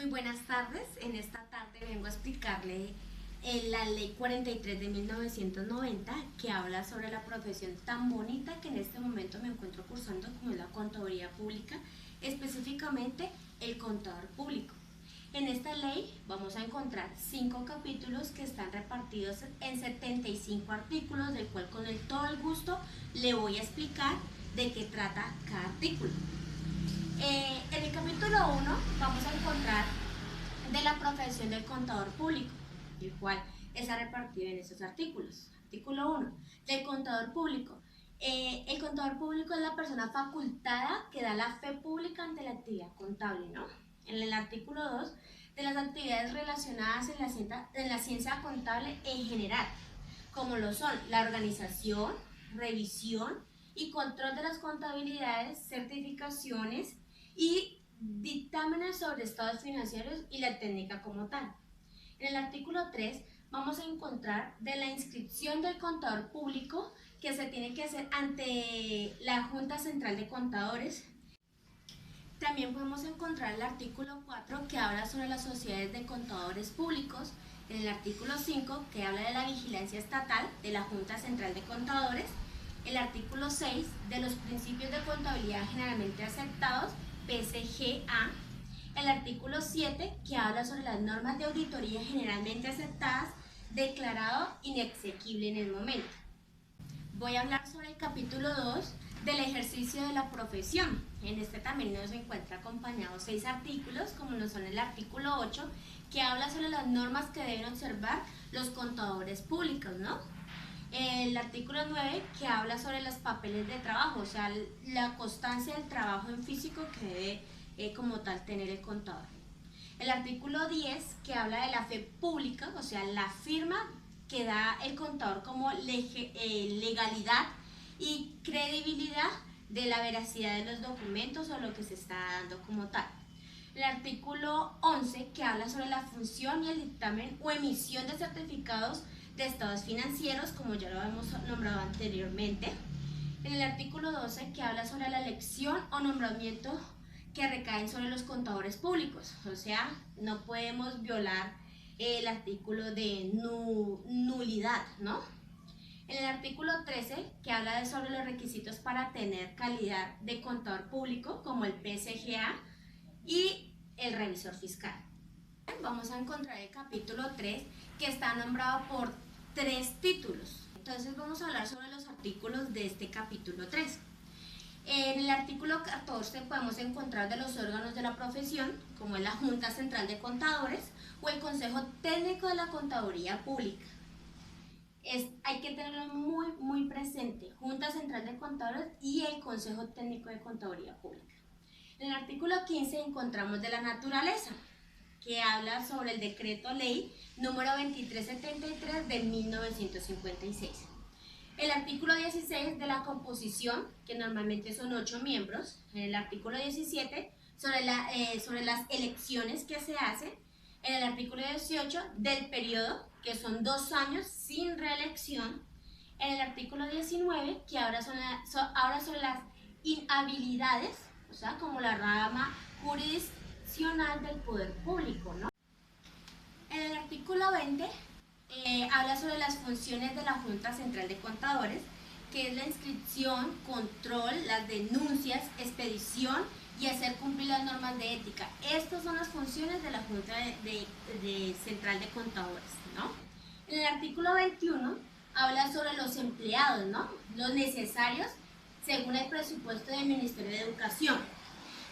Muy buenas tardes. En esta tarde vengo a explicarle la Ley 43 de 1990 que habla sobre la profesión tan bonita que en este momento me encuentro cursando como es la contaduría pública, específicamente el contador público. En esta ley vamos a encontrar 5 capítulos que están repartidos en 75 artículos, del cual con todo el gusto le voy a explicar de qué trata cada artículo. En el capítulo 1 vamos a encontrar de la profesión del contador público, el cual está repartido en estos artículos. Artículo 1, del contador público. El contador público es la persona facultada que da la fe pública ante la actividad contable, ¿no? En el artículo 2, de las actividades relacionadas en la ciencia contable en general, como lo son la organización, revisión y control de las contabilidades, certificaciones y dictámenes sobre estados financieros y la técnica como tal. En el artículo 3 vamos a encontrar de la inscripción del contador público que se tiene que hacer ante la Junta Central de Contadores. También podemos encontrar el artículo 4 que habla sobre las sociedades de contadores públicos, en el artículo 5 que habla de la vigilancia estatal de la Junta Central de Contadores, el artículo 6 de los principios de contabilidad generalmente aceptados, PCGA, el artículo 7 que habla sobre las normas de auditoría generalmente aceptadas, declarado inexequible en el momento. Voy a hablar sobre el capítulo 2 del ejercicio de la profesión. En este también nos encuentra acompañados 6 artículos, como lo son el artículo 8, que habla sobre las normas que deben observar los contadores públicos, ¿no? El artículo 9 que habla sobre los papeles de trabajo, o sea, la constancia del trabajo en físico que debe como tal tener el contador. El artículo 10 que habla de la fe pública, o sea, la firma que da el contador como legalidad y credibilidad de la veracidad de los documentos o lo que se está dando como tal. El artículo 11 que habla sobre la función y el dictamen o emisión de certificados de estados financieros, como ya lo hemos nombrado anteriormente. En el artículo 12 que habla sobre la elección o nombramiento que recaen sobre los contadores públicos, o sea, no podemos violar el artículo de nulidad, ¿no? En el artículo 13 que habla sobre los requisitos para tener calidad de contador público, como el PCGA y el revisor fiscal. Vamos a encontrar el capítulo 3 que está nombrado por 3 títulos. Entonces vamos a hablar sobre los artículos de este capítulo 3. En el artículo 14 podemos encontrar de los órganos de la profesión, como es la Junta Central de Contadores o el Consejo Técnico de la Contaduría Pública. Hay que tenerlo muy presente, Junta Central de Contadores y el Consejo Técnico de Contaduría Pública. En el artículo 15 encontramos de la naturaleza, que habla sobre el decreto ley número 2373 de 1956. El artículo 16 de la composición, que normalmente son 8 miembros. En el artículo 17 sobre las elecciones que se hacen. En el artículo 18 del periodo, que son 2 años sin reelección. En el artículo 19 que habla sobre las inhabilidades, o sea, como la rama jurisdiccional del poder público, ¿no? En el artículo 20 habla sobre las funciones de la Junta Central de Contadores, que es la inscripción, control, las denuncias, expedición y hacer cumplir las normas de ética. Estas son las funciones de la Junta Central de Contadores, ¿no? En el artículo 21 habla sobre los empleados, ¿no? Los necesarios según el presupuesto del Ministerio de Educación.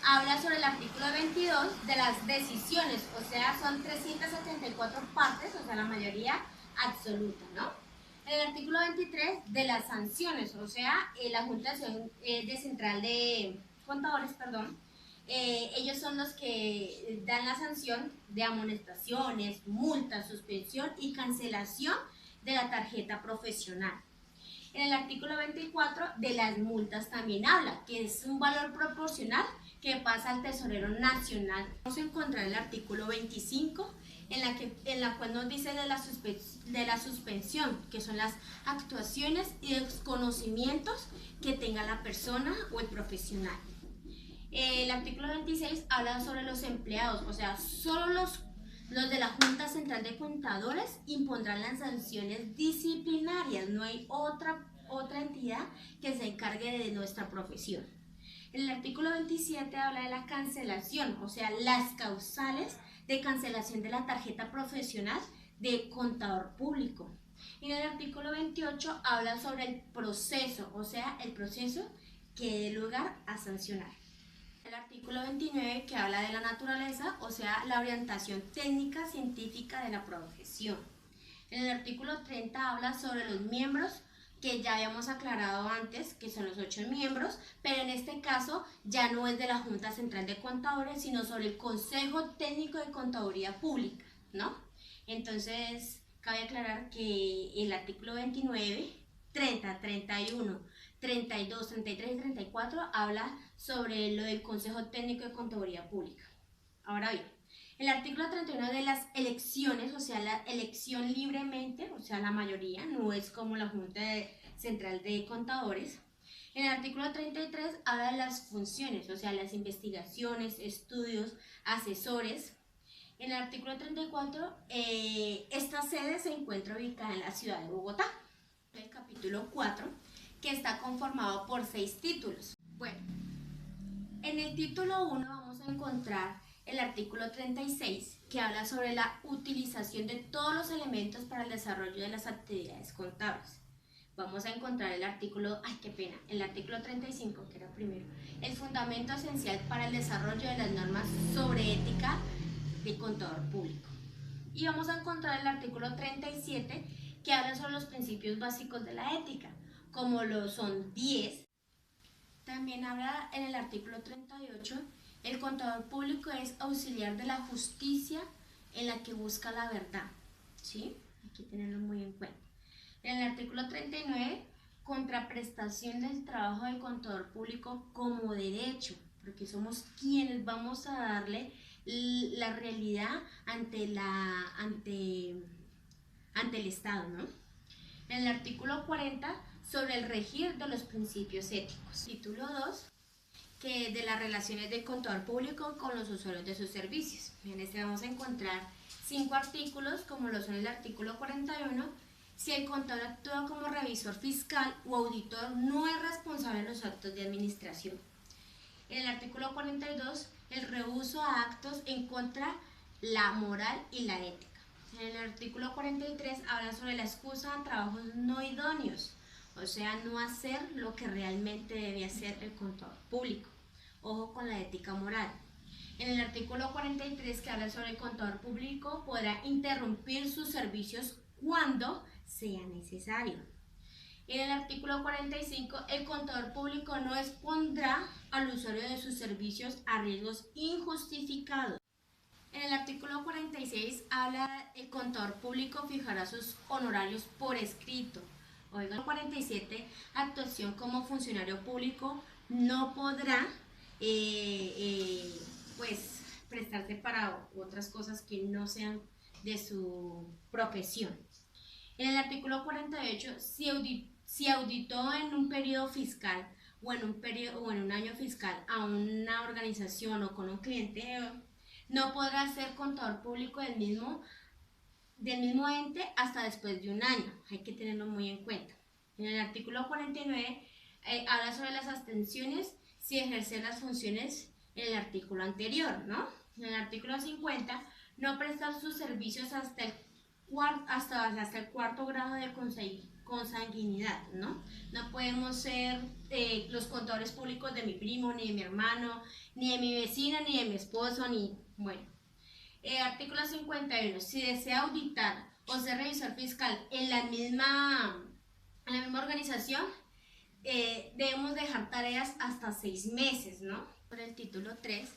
Habla sobre el artículo 22 de las decisiones, o sea, son 374 partes, o sea, la mayoría absoluta, ¿no? En el artículo 23 de las sanciones, o sea, la Junta Central de Contadores, perdón, ellos son los que dan la sanción de amonestaciones, multas, suspensión y cancelación de la tarjeta profesional. En el artículo 24 de las multas también habla, que es un valor proporcional que pasa al tesorero nacional. Vamos a encontrar el artículo 25 en la cual nos dice de la suspensión, que son las actuaciones y desconocimientos que tenga la persona o el profesional. El artículo 26 habla sobre los empleados, o sea, solo los de la Junta Central de Contadores impondrán las sanciones disciplinarias, no hay otra entidad que se encargue de nuestra profesión. El artículo 27 habla de la cancelación, o sea, las causales de cancelación de la tarjeta profesional de contador público. Y en el artículo 28 habla sobre el proceso, o sea, el proceso que dé lugar a sancionar. El artículo 29 que habla de la naturaleza, o sea, la orientación técnica científica de la profesión. En el artículo 30 habla sobre los miembros, que ya habíamos aclarado antes, que son los 8 miembros, pero en este caso ya no es de la Junta Central de Contadores, sino sobre el Consejo Técnico de Contaduría Pública, ¿no? Entonces, cabe aclarar que el artículo 29, 30, 31, 32, 33 y 34 habla sobre lo del Consejo Técnico de Contaduría Pública. Ahora bien, el artículo 31 de las elecciones, o sea, la elección libremente, o sea, la mayoría, no es como la Junta Central de Contadores. En el artículo 33 habla de las funciones, o sea, las investigaciones, estudios, asesores. En el artículo 34, esta sede se encuentra ubicada en la ciudad de Bogotá. El capítulo 4, que está conformado por 6 títulos. Bueno, en el título 1 vamos a encontrar el artículo 36, que habla sobre la utilización de todos los elementos para el desarrollo de las actividades contables. Vamos a encontrar el artículo, el artículo 35, que era primero, el fundamento esencial para el desarrollo de las normas sobre ética de contador público. Y vamos a encontrar el artículo 37, que habla sobre los principios básicos de la ética, como lo son 10. También habla en el artículo 38, el contador público es auxiliar de la justicia en la que busca la verdad, ¿sí? Hay que tenerlo muy en cuenta. En el artículo 39, contraprestación del trabajo del contador público como derecho, porque somos quienes vamos a darle la realidad ante el Estado, ¿no? En el artículo 40, sobre el regir de los principios éticos. Título 2, que de las relaciones del contador público con los usuarios de sus servicios. En este vamos a encontrar 5 artículos, como lo son el artículo 41, si el contador actúa como revisor fiscal o auditor, no es responsable de los actos de administración. En el artículo 42, el rehúso a actos en contra la moral y la ética. En el artículo 43 habla sobre la excusa a trabajos no idóneos, o sea, no hacer lo que realmente debe hacer el contador público. Ojo con la ética moral. En el artículo 43, que habla sobre el contador público, podrá interrumpir sus servicios cuando sea necesario. En el artículo 45, el contador público no expondrá al usuario de sus servicios a riesgos injustificados. En el artículo 46 habla el contador público fijará sus honorarios por escrito. Oigan, el 47, actuación como funcionario público, no podrá pues prestarse para otras cosas que no sean de su profesión. En el artículo 48, si auditó en un periodo fiscal o en un año fiscal a una organización o con un cliente, no podrá ser contador público del mismo ente hasta después de un año. Hay que tenerlo muy en cuenta. En el artículo 49 habla sobre las abstenciones si ejercer las funciones en el artículo anterior, ¿no? En el artículo 50, no prestar sus servicios hasta el cuarto grado de consanguinidad, ¿no? No podemos ser los contadores públicos de mi primo, ni de mi hermano, ni de mi vecina, ni de mi esposo, ni, bueno. Artículo 51, si desea auditar o ser revisor fiscal en la misma organización, debemos dejar tareas hasta 6 meses, ¿no? Por el título 3,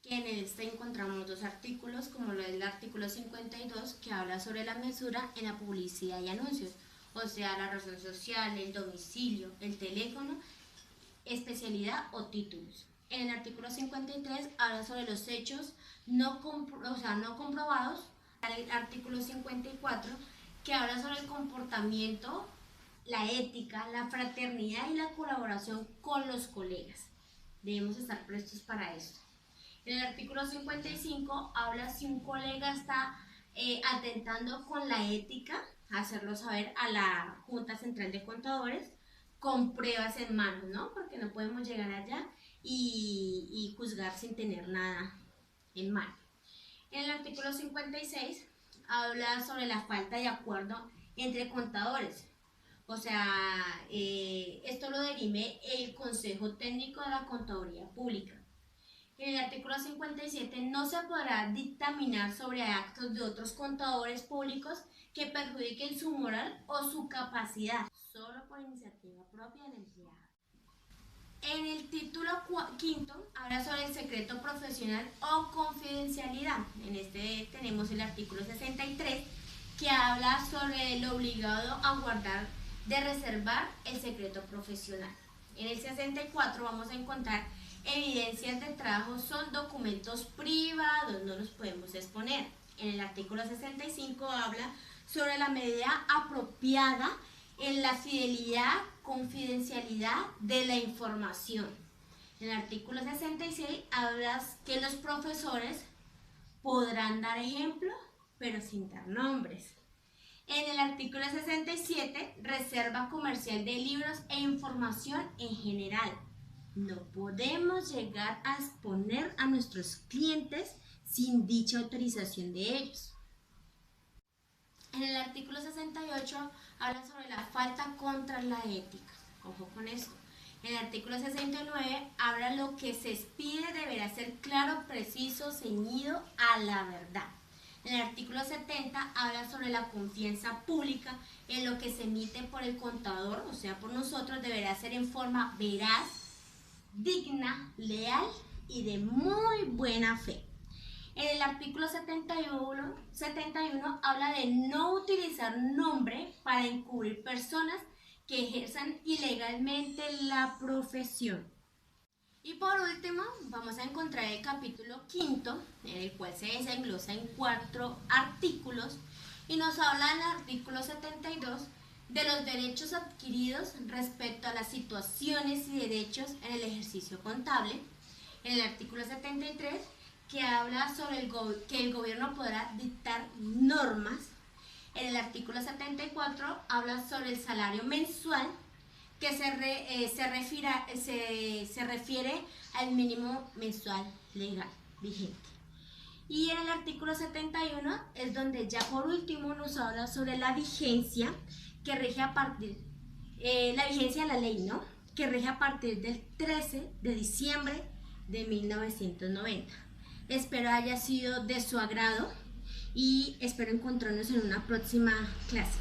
que en este encontramos 2 artículos, como lo es el artículo 52, que habla sobre la mesura en la publicidad y anuncios, o sea, la razón social, el domicilio, el teléfono, especialidad o títulos. En el artículo 53 habla sobre los hechos no comprobados. El artículo 54, que habla sobre el comportamiento, la ética, la fraternidad y la colaboración con los colegas. Debemos estar prestos para esto. En el artículo 55 habla si un colega está atentando con la ética, hacerlo saber a la Junta Central de Contadores con pruebas en mano, ¿no? Porque no podemos llegar allá y juzgar sin tener nada en mano. En el artículo 56 habla sobre la falta de acuerdo entre contadores. O sea, esto lo dirime el Consejo Técnico de la Contaduría Pública. En el artículo 57 no se podrá dictaminar sobre actos de otros contadores públicos que perjudiquen su moral o su capacidad, solo por iniciativa propia del empleado. En el título quinto habla sobre el secreto profesional o confidencialidad. En este tenemos el artículo 63 que habla sobre lo obligado a guardar de reservar el secreto profesional. En el 64 vamos a encontrar evidencias de trabajo son documentos privados, no los podemos exponer. En el artículo 65 habla sobre la medida apropiada en la fidelidad, confidencialidad de la información. En el artículo 66 habla que los profesores podrán dar ejemplo, pero sin dar nombres. En el artículo 67, reserva comercial de libros e información en general. No podemos llegar a exponer a nuestros clientes sin dicha autorización de ellos. En el artículo 68 habla sobre la falta contra la ética. Ojo con esto. En el artículo 69 habla lo que se expide deberá ser claro, preciso, ceñido a la verdad. En el artículo 70 habla sobre la confianza pública en lo que se emite por el contador, o sea, por nosotros, deberá ser en forma veraz, digna, leal y de muy buena fe. En el artículo 71 habla de no utilizar nombre para encubrir personas que ejerzan ilegalmente la profesión. Y por último, vamos a encontrar el capítulo quinto, en el cual se desglosa en 4 artículos y nos habla en el artículo 72 de los derechos adquiridos respecto a las situaciones y derechos en el ejercicio contable. En el artículo 73 que habla sobre que el gobierno podrá dictar normas. En el artículo 74 habla sobre el salario mensual que se refiere al mínimo mensual legal vigente. Y en el artículo 71 es donde ya por último nos habla sobre la vigencia que rige a partir, la vigencia de la ley, ¿no? Que rige a partir del 13 de diciembre de 1990. Espero haya sido de su agrado y espero encontrarnos en una próxima clase.